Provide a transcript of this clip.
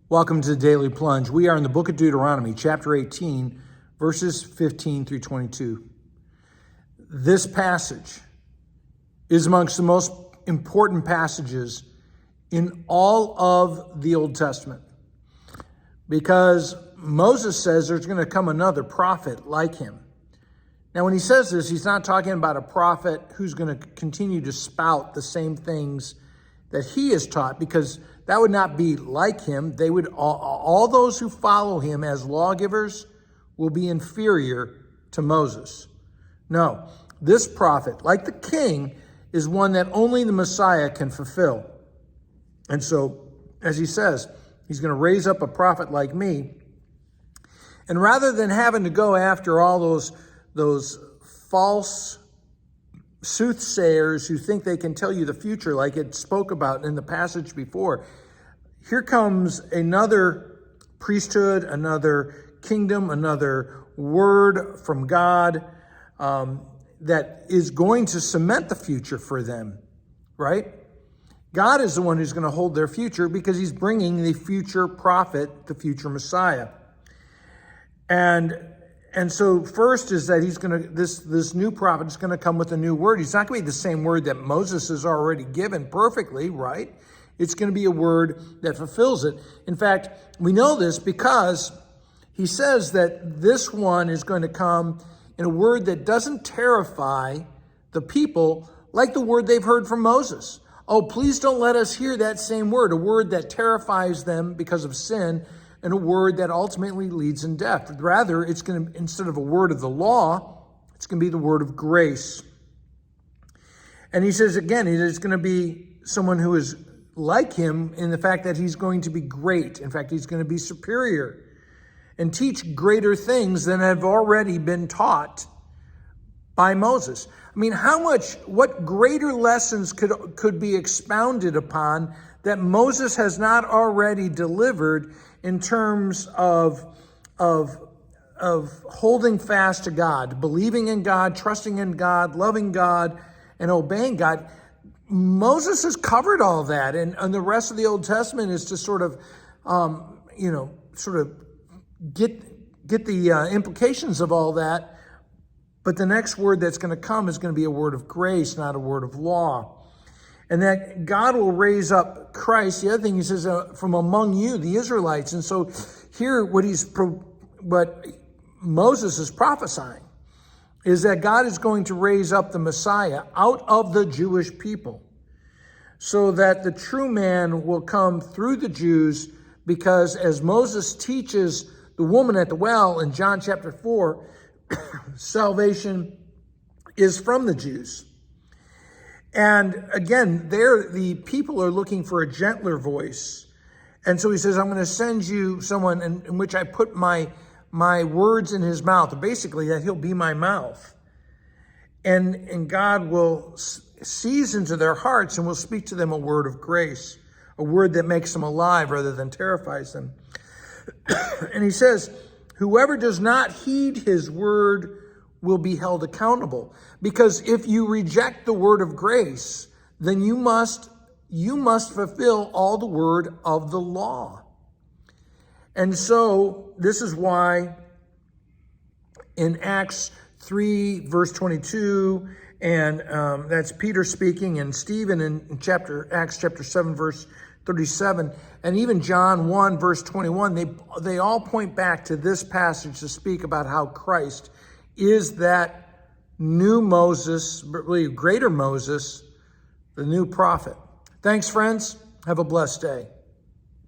Welcome to the Daily Plunge. We are in the book of Deuteronomy, chapter 18, verses 15 through 22. This passage is amongst the most important passages in all of the Old Testament because Moses says there's going to come another prophet like him. Now, when he says this, he's not talking about a prophet who's going to continue to spout the same things that he is taught, because that would not be like him. They would all those who follow him as lawgivers will be inferior to Moses. No, this prophet, like the king, is one that only the Messiah can fulfill. And so, as he says, he's going to raise up a prophet like me. And rather than having to go after all those false soothsayers who think they can tell you the future, like it spoke about in the passage before, here comes another priesthood, another kingdom, another word from God that is going to cement the future for them, right? God is the one who's going to hold their future because he's bringing the future prophet, the future Messiah. And so first is that he's going to, this new prophet is going to come with a new word. He's not going to be the same word that Moses has already given perfectly, right? It's going to be a word that fulfills it. In fact, we know this because he says that this one is going to come in a word that doesn't terrify the people like the word they've heard from Moses. Oh, please don't let us hear that same word, a word that terrifies them because of sin, and a word that ultimately leads in death. Rather, it's going to, instead of a word of the law, it's going to be the word of grace. And he says, again, it is going to be someone who is like him in the fact that he's going to be great. In fact, he's going to be superior and teach greater things than have already been taught by Moses. I mean, what greater lessons could be expounded upon that Moses has not already delivered in terms of holding fast to God, believing in God, trusting in God, loving God, and obeying God. Moses has covered all that, and the rest of the Old Testament is to sort of, get the implications of all that. But the next word that's going to come is going to be a word of grace, not a word of law. And that God will raise up Christ. The other thing he says, from among you, the Israelites. And so here, what Moses is prophesying is that God is going to raise up the Messiah out of the Jewish people, so that the true man will come through the Jews, because as Moses teaches the woman at the well in John chapter 4, salvation is from the Jews. And again, there the people are looking for a gentler voice. And so he says, I'm going to send you someone in which I put my words in his mouth. Basically, that he'll be my mouth. And God will seize into their hearts and will speak to them a word of grace, a word that makes them alive rather than terrifies them. And he says, whoever does not heed his word will be held accountable. Because if you reject the word of grace, then you must fulfill all the word of the law. And so this is why in Acts 3, verse 22, and that's Peter speaking, and Stephen in Acts chapter 7, verse 37, and even John 1, verse 21, they all point back to this passage to speak about how Christ is that new Moses, really greater Moses, the new prophet. Thanks, friends. Have a blessed day.